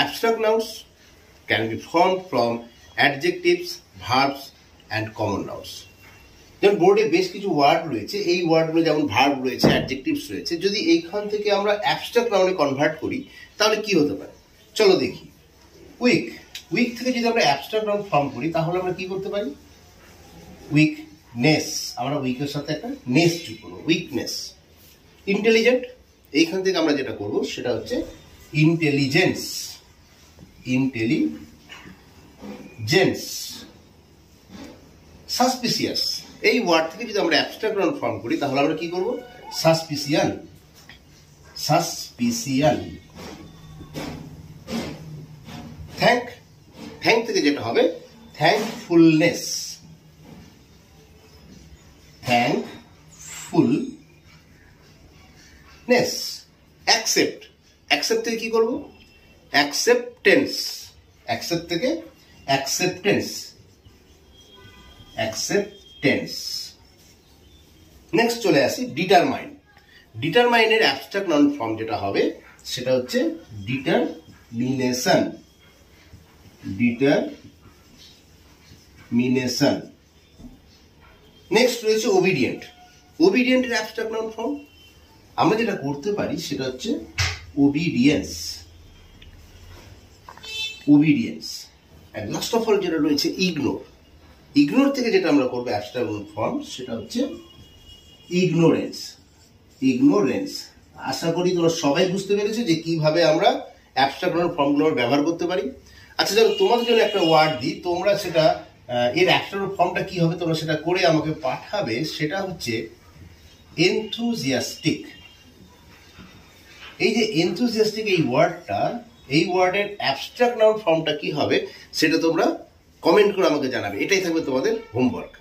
Abstract nouns can be formed from adjectives, verbs and common nouns. যেমন বোর্ডে বেশ কিছু ওয়ার্ড রয়েছে, এই ওয়ার্ডগুলো যেমন ভার্ব রয়েছে, অ্যাডজেক্টিভস রয়েছে, যদি এইখান থেকে আমরা অ্যাবস্ট্রাক্ট নাউনে কনভার্ট করি তাহলে কি হতে পারে চলো দেখি। উইক, উইক থেকে যদি আমরা অ্যাবস্ট্রাক্ট নাউন ফর্ম করি তাহলে আমরা কি করতে পারি? উইকনেস, আমরা উইকের সাথে একটা নেস যোগ করবো, উইকনেস। ইন্টেলিজেন্ট, এইখান থেকে আমরা যেটা করবো সেটা হচ্ছে ইন্টেলিজেন্স, ইন্টেলিজেন্স। সাসপিসিয়াস, এই ওয়ার্ড থেকে যদি আমরা অ্যাবস্ট্রাক্ট নাউন ফর্ম করি তাহলে আমরা কি করব? সাসপিসিয়ান, সাসপিসিয়ান। থ্যাঙ্ক, থ্যাঙ্ক থেকে যেটা হবে থ্যাঙ্কফুলনেস, থ্যাঙ্কফুলনেস। অ্যাকসেপ্ট, অ্যাকসেপ্ট থেকে কি করব? অ্যাকসেপ্টেন্স, অ্যাকসেপ্ট থেকে অ্যাকসেপ্টেন্স, অ্যাকসেপ্টেন্স। নেক্সট চলে আসি ডিটারমাইন। ডিটারমাইনের অ্যাবস্ট্রাক্ট নাউন ফর্ম যেটা হবে সেটা হচ্ছে ডিটারমিনেশন, ডিটারমিনেশন। নেক্সট রয়েছে ওবিডিয়েন্ট। ওবিডিয়েন্টের অ্যাবস্ট্রাক্ট নাউন ফর্ম আমরা যেটা করতে পারি সেটা হচ্ছে obedience, obedience. And last of all যেটা রয়েছে ইগনোর। ইগনোর থেকে যেটা আমরা করবো অ্যাবস্ট্রাক্ট নাউন ফর্ম সেটা হচ্ছে ইগনোরেন্স, ইগনোরেন্স। আশা করি তোমরা সবাই বুঝতে পেরেছো যে কিভাবে আমরা অ্যাবস্ট্রাক্ট নাউন ফর্মগুলো ব্যবহার করতে পারি। আচ্ছা চলো তোমাদের জন্য একটা ওয়ার্ড দিই, তোমরা সেটা এর অ্যাবস্ট্রাক্ট নাউন ফর্মটা কি হবে তোমরা সেটা করে আমাকে পাঠাবে। সেটা হচ্ছে এনথুজিয়াস্টিক। এই যে এনথুজিয়াস্টিক এই ওয়ার্ডটা, এই ওয়ার্ডের অ্যাবস্ট্রাক্ট নাউন ফর্মটা কি হবে সেটা তোমরা কমেন্ট করে আমাকে জানাবে। এটাই থাকবে তোমাদের হোমওয়ার্ক।